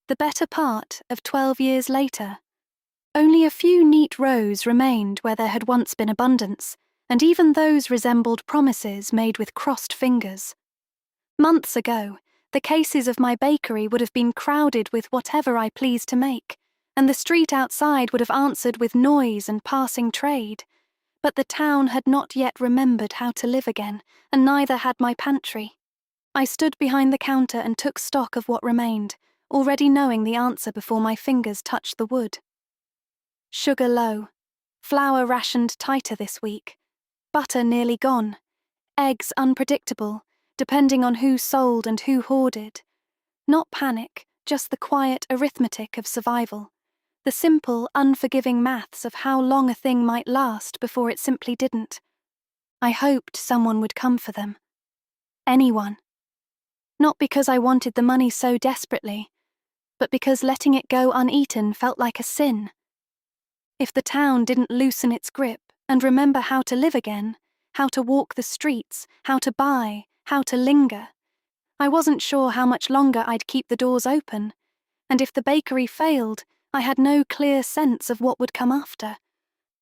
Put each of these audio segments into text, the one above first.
the better part of 12 years later. Only a few neat rows remained where there had once been abundance, and even those resembled promises made with crossed fingers. Months ago, the cases of my bakery would have been crowded with whatever I pleased to make, and the street outside would have answered with noise and passing trade. But the town had not yet remembered how to live again, and neither had my pantry. I stood behind the counter and took stock of what remained, already knowing the answer before my fingers touched the wood. Sugar low, flour rationed tighter this week, butter nearly gone, eggs unpredictable, depending on who sold and who hoarded. Not panic, just the quiet arithmetic of survival, the simple, unforgiving maths of how long a thing might last before it simply didn't. I hoped someone would come for them. Anyone. Not because I wanted the money so desperately, but because letting it go uneaten felt like a sin. If the town didn't loosen its grip and remember how to live again, how to walk the streets, how to buy, how to linger, I wasn't sure how much longer I'd keep the doors open, and if the bakery failed, I had no clear sense of what would come after,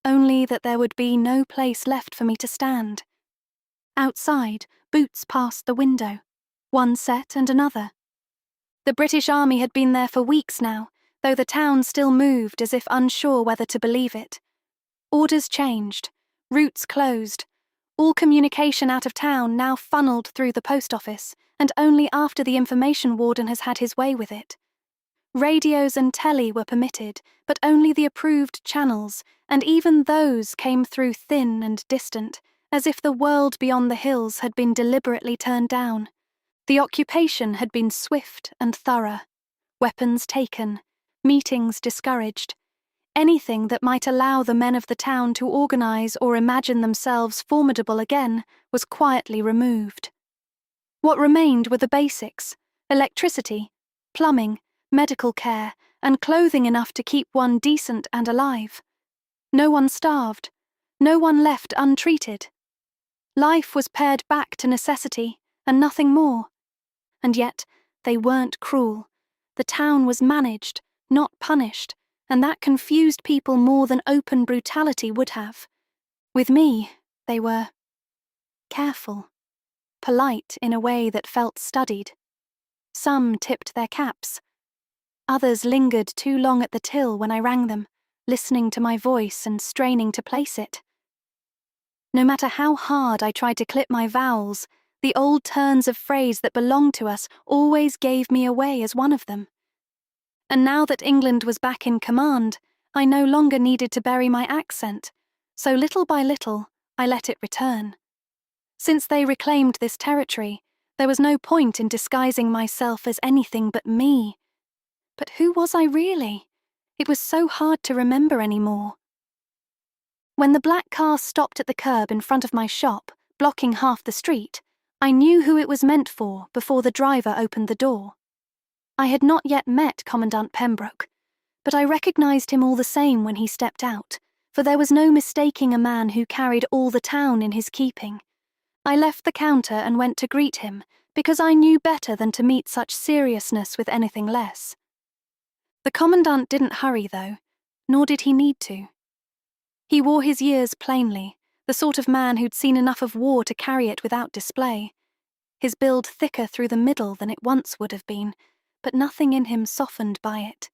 only that there would be no place left for me to stand. Outside, boots passed the window, one set and another. The British Army had been there for weeks now, though the town still moved as if unsure whether to believe it. Orders changed, routes closed, all communication out of town now funneled through the post office, and only after the information warden has had his way with it. Radios and telly were permitted, but only the approved channels, and even those came through thin and distant, as if the world beyond the hills had been deliberately turned down. The occupation had been swift and thorough, weapons taken, meetings discouraged. Anything that might allow the men of the town to organize or imagine themselves formidable again was quietly removed. What remained were the basics: electricity, plumbing, medical care, and clothing enough to keep one decent and alive. No one starved, no one left untreated. Life was pared back to necessity, and nothing more. And yet, they weren't cruel. The town was managed, not punished, and that confused people more than open brutality would have. With me, they were careful, polite in a way that felt studied. Some tipped their caps. Others lingered too long at the till when I rang them, listening to my voice and straining to place it. No matter how hard I tried to clip my vowels, the old turns of phrase that belonged to us always gave me away as one of them. And now that England was back in command, I no longer needed to bury my accent, so little by little, I let it return. Since they reclaimed this territory, there was no point in disguising myself as anything but me. But who was I really? It was so hard to remember anymore. When the black car stopped at the curb in front of my shop, blocking half the street, I knew who it was meant for before the driver opened the door. I had not yet met Commandant Pembroke, but I recognized him all the same when he stepped out, for there was no mistaking a man who carried all the town in his keeping. I left the counter and went to greet him, because I knew better than to meet such seriousness with anything less. The Commandant didn't hurry, though, nor did he need to. He wore his years plainly, the sort of man who'd seen enough of war to carry it without display. His build thicker through the middle than it once would have been, but nothing in him softened by it.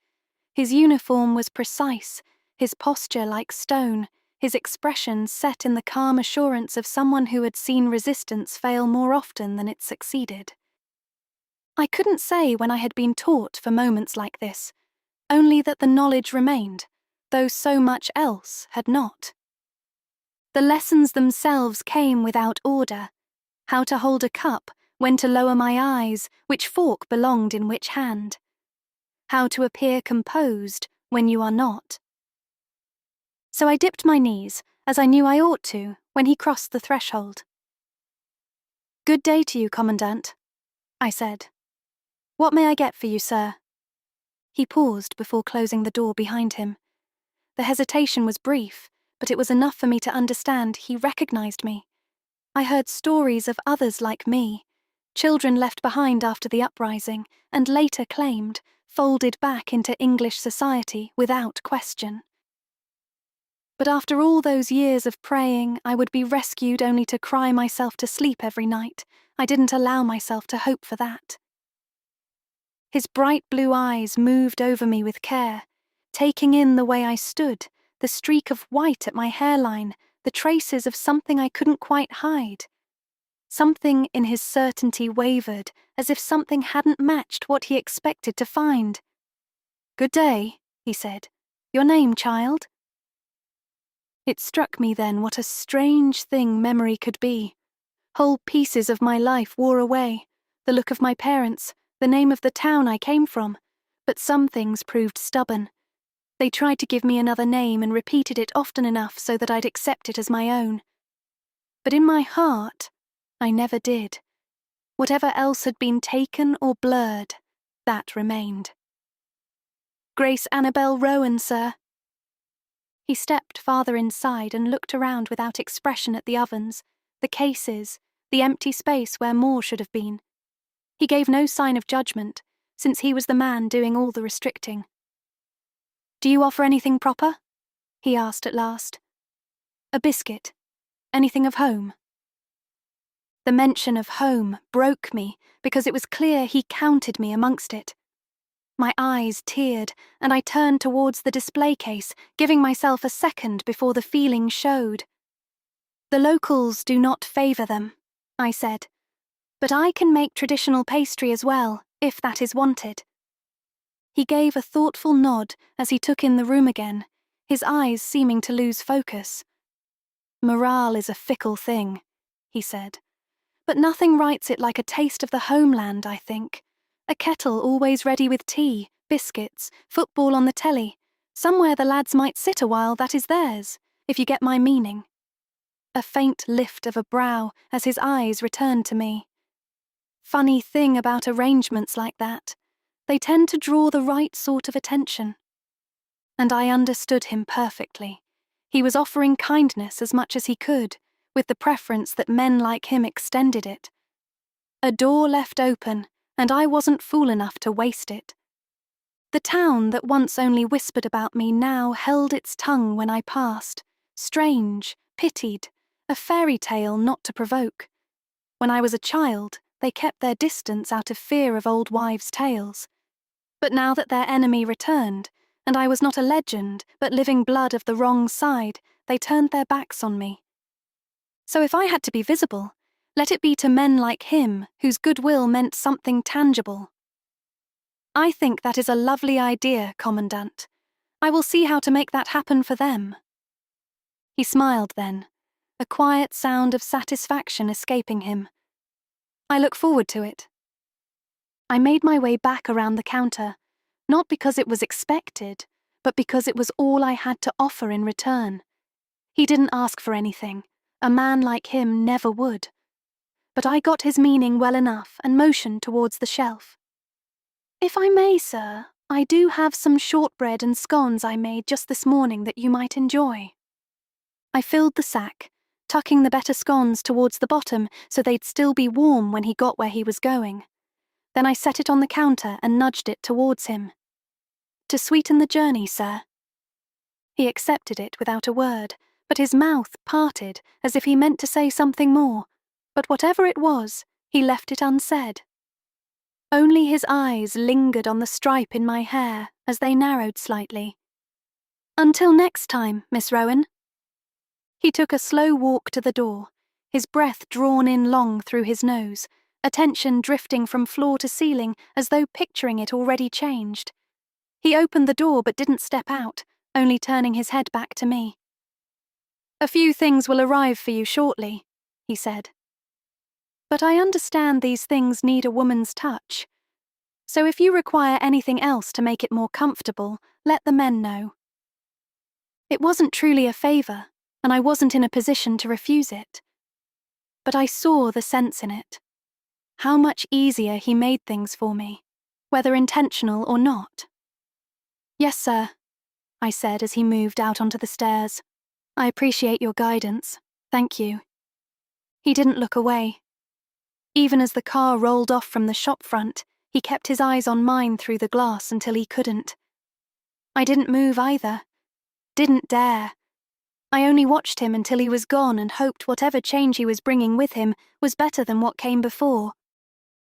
His uniform was precise, his posture like stone, his expression set in the calm assurance of someone who had seen resistance fail more often than it succeeded. I couldn't say when I had been taught for moments like this, only that the knowledge remained, though so much else had not. The lessons themselves came without order: how to hold a cup, when to lower my eyes, which fork belonged in which hand. How to appear composed when you are not. So I dipped my knees, as I knew I ought to, when he crossed the threshold. "Good day to you, Commandant," I said. "What may I get for you, sir?" He paused before closing the door behind him. The hesitation was brief, but it was enough for me to understand he recognized me. I heard stories of others like me, children left behind after the uprising, and later claimed, folded back into English society without question. But after all those years of praying I would be rescued only to cry myself to sleep every night, I didn't allow myself to hope for that. His bright blue eyes moved over me with care, taking in the way I stood, the streak of white at my hairline, the traces of something I couldn't quite hide. Something in his certainty wavered, as if something hadn't matched what he expected to find. "Good day," he said. "Your name, child?" It struck me then what a strange thing memory could be. Whole pieces of my life wore away, the look of my parents, the name of the town I came from, but some things proved stubborn. They tried to give me another name and repeated it often enough so that I'd accept it as my own. But in my heart, I never did. Whatever else had been taken or blurred, that remained. "Grace Annabel Rowen, sir." He stepped farther inside and looked around without expression at the ovens, the cases, the empty space where more should have been. He gave no sign of judgment, since he was the man doing all the restricting. "Do you offer anything proper?" he asked at last. "A biscuit? Anything of home?" The mention of home broke me because it was clear he counted me amongst it. My eyes teared, and I turned towards the display case, giving myself a second before the feeling showed. "The locals do not favour them," I said, "but I can make traditional pastry as well, if that is wanted." He gave a thoughtful nod as he took in the room again, his eyes seeming to lose focus. "Morale is a fickle thing," he said, "but nothing writes it like a taste of the homeland, I think. A kettle always ready with tea, biscuits, football on the telly. Somewhere the lads might sit a while that is theirs, if you get my meaning." A faint lift of a brow as his eyes returned to me. Funny thing about arrangements like that. They tend to draw the right sort of attention. And I understood him perfectly. He was offering kindness as much as he could, with the preference that men like him extended it. A door left open, and I wasn't fool enough to waste it. The town that once only whispered about me now held its tongue when I passed, strange, pitied, a fairy tale not to provoke. When I was a child, they kept their distance out of fear of old wives' tales. But now that their enemy returned, and I was not a legend, but living blood of the wrong side, they turned their backs on me. So if I had to be visible, let it be to men like him, whose goodwill meant something tangible. "I think that is a lovely idea, Commandant. I will see how to make that happen for them." He smiled then, a quiet sound of satisfaction escaping him. "I look forward to it." I made my way back around the counter, not because it was expected, but because it was all I had to offer in return. He didn't ask for anything. A man like him never would. But I got his meaning well enough and motioned towards the shelf. "If I may, sir, I do have some shortbread and scones I made just this morning that you might enjoy." I filled the sack, tucking the better scones towards the bottom so they'd still be warm when he got where he was going. Then I set it on the counter and nudged it towards him. "To sweeten the journey, sir." He accepted it without a word, but his mouth parted as if he meant to say something more, but whatever it was, he left it unsaid. Only his eyes lingered on the stripe in my hair as they narrowed slightly. "Until next time, Miss Rowen." He took a slow walk to the door, his breath drawn in long through his nose, attention drifting from floor to ceiling as though picturing it already changed. He opened the door but didn't step out, only turning his head back to me. "A few things will arrive for you shortly," he said. "But I understand these things need a woman's touch. So if you require anything else to make it more comfortable, let the men know." It wasn't truly a favour, and I wasn't in a position to refuse it. But I saw the sense in it. How much easier he made things for me, whether intentional or not. "Yes, sir," I said as he moved out onto the stairs. "I appreciate your guidance. Thank you." He didn't look away. Even as the car rolled off from the shop front, He kept his eyes on mine through the glass until he couldn't. I didn't move either. Didn't dare. I only watched him until he was gone and hoped whatever change he was bringing with him was better than what came before.